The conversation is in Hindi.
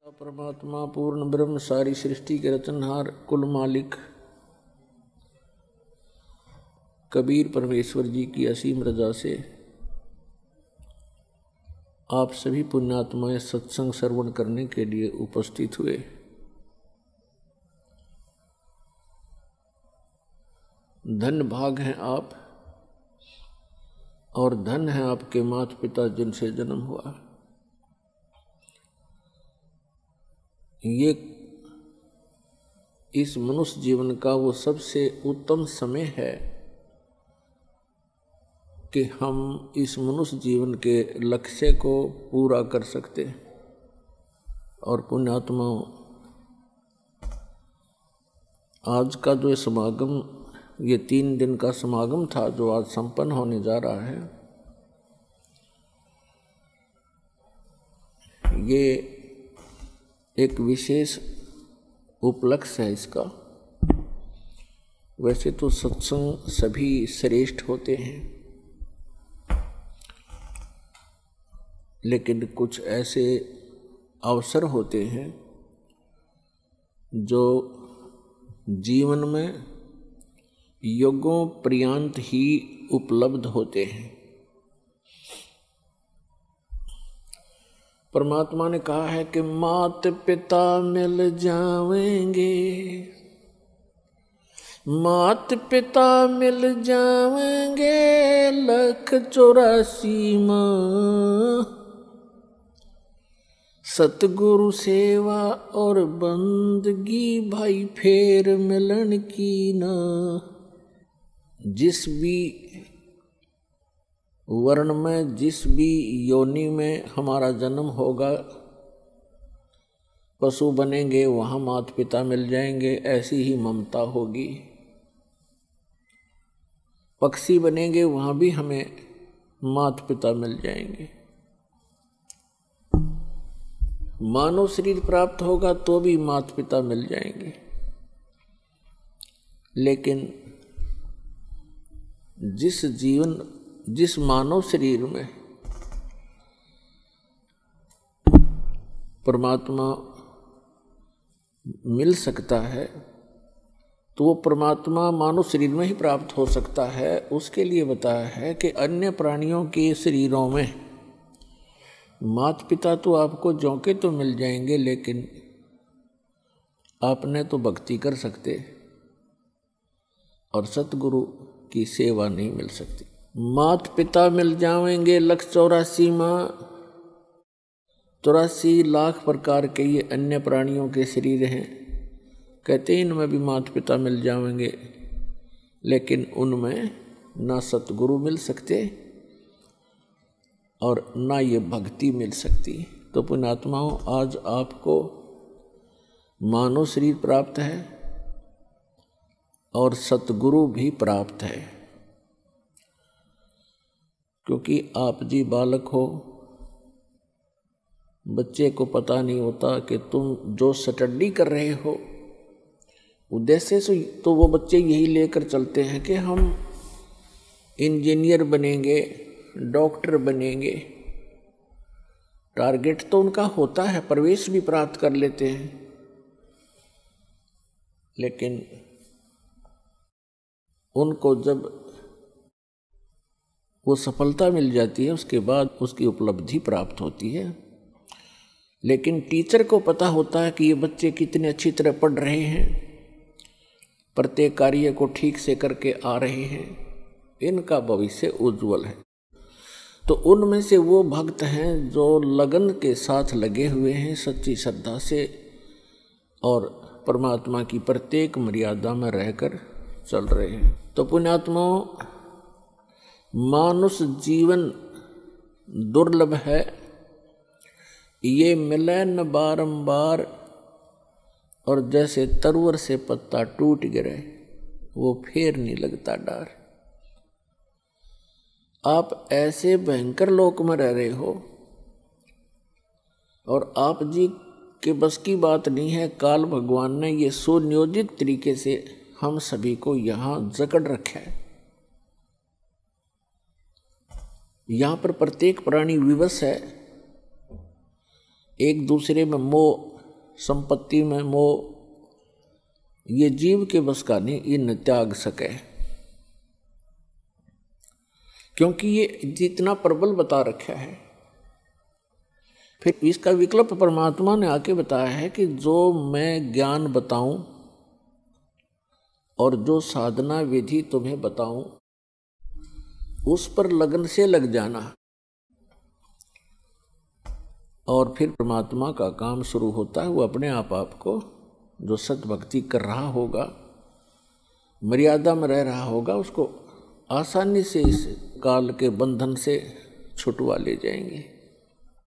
परमात्मा पूर्ण ब्रह्म सारी सृष्टि के रचनहार कुल मालिक कबीर परमेश्वर जी की असीम रजा से आप सभी पुण्यात्माएं सत्संग श्रवण करने के लिए उपस्थित हुए। धन भाग हैं आप और धन है आपके माता पिता जिनसे जन्म हुआ। ये इस मनुष्य जीवन का वो सबसे उत्तम समय है कि हम इस मनुष्य जीवन के लक्ष्य को पूरा कर सकते। और पुण्यात्माओं, आज का जो समागम, ये 3 दिन का समागम था जो आज संपन्न होने जा रहा है, ये एक विशेष उपलक्ष्य है इसका। वैसे तो सत्संग सभी श्रेष्ठ होते हैं, लेकिन कुछ ऐसे अवसर होते हैं जो जीवन में युगों पर्यंत ही उपलब्ध होते हैं। परमात्मा ने कहा है कि माता पिता मिल जावेंगे, माता पिता मिल जावेंगे 184 माँ, सतगुरु सेवा और बंदगी भाई फेर मिलन की ना। जिस भी वर्ण में, जिस भी योनि में हमारा जन्म होगा, पशु बनेंगे वहाँ माता पिता मिल जाएंगे, ऐसी ही ममता होगी। पक्षी बनेंगे वहाँ भी हमें माता पिता मिल जाएंगे। मानव शरीर प्राप्त होगा तो भी माता पिता मिल जाएंगे। लेकिन जिस मानव शरीर में परमात्मा मिल सकता है, तो वो परमात्मा मानव शरीर में ही प्राप्त हो सकता है। उसके लिए बताया है कि अन्य प्राणियों के शरीरों में माता पिता तो आपको जौके तो मिल जाएंगे, लेकिन आपने तो भक्ति कर सकते और सतगुरु की सेवा नहीं मिल सकती। माता पिता मिल जाएंगे 184 माँ, 84 लाख प्रकार के ये अन्य प्राणियों के शरीर हैं। कहते हैं इनमें भी माता पिता मिल जाएंगे, लेकिन उनमें ना सतगुरु मिल सकते और ना ये भक्ति मिल सकती। तो पुण्यात्माओं, आज आपको मानव शरीर प्राप्त है और सतगुरु भी प्राप्त है, क्योंकि आप जी बालक हो। बच्चे को पता नहीं होता कि तुम जो स्टडी कर रहे हो उद्देश्य से, तो वो बच्चे यही लेकर चलते हैं कि हम इंजीनियर बनेंगे, डॉक्टर बनेंगे। टारगेट तो उनका होता है, प्रवेश भी प्राप्त कर लेते हैं, लेकिन उनको जब वो सफलता मिल जाती है उसके बाद उसकी उपलब्धि प्राप्त होती है। लेकिन टीचर को पता होता है कि ये बच्चे कितने अच्छी तरह पढ़ रहे हैं, प्रत्येक कार्य को ठीक से करके आ रहे हैं, इनका भविष्य उज्जवल है। तो उनमें से वो भक्त हैं जो लगन के साथ लगे हुए हैं, सच्ची श्रद्धा से, और परमात्मा की प्रत्येक मर्यादा में रहकर चल रहे हैं। तो पुण्यात्माओं, मानुष जीवन दुर्लभ है, ये मिले न बारंबार, और जैसे तरवर से पत्ता टूट गिरे वो फिर नहीं लगता डार। आप ऐसे भयंकर लोक में रह रहे हो और आप जी के बस की बात नहीं है। काल भगवान ने ये सुनियोजित तरीके से हम सभी को यहाँ जकड़ रखा है। यहाँ पर प्रत्येक प्राणी विवश है, एक दूसरे में मोह संपत्ति में मोह, ये जीव के बस का नहीं, इन त्याग सके, क्योंकि ये जितना प्रबल बता रखा है। फिर इसका विकल्प परमात्मा ने आके बताया है कि जो मैं ज्ञान बताऊं और जो साधना विधि तुम्हें बताऊं उस पर लगन से लग जाना, और फिर परमात्मा का काम शुरू होता है। वो अपने आप आपको जो सद्भक्ति कर रहा होगा, मर्यादा में रह रहा होगा, उसको आसानी से इस काल के बंधन से छुटवा ले जाएंगे।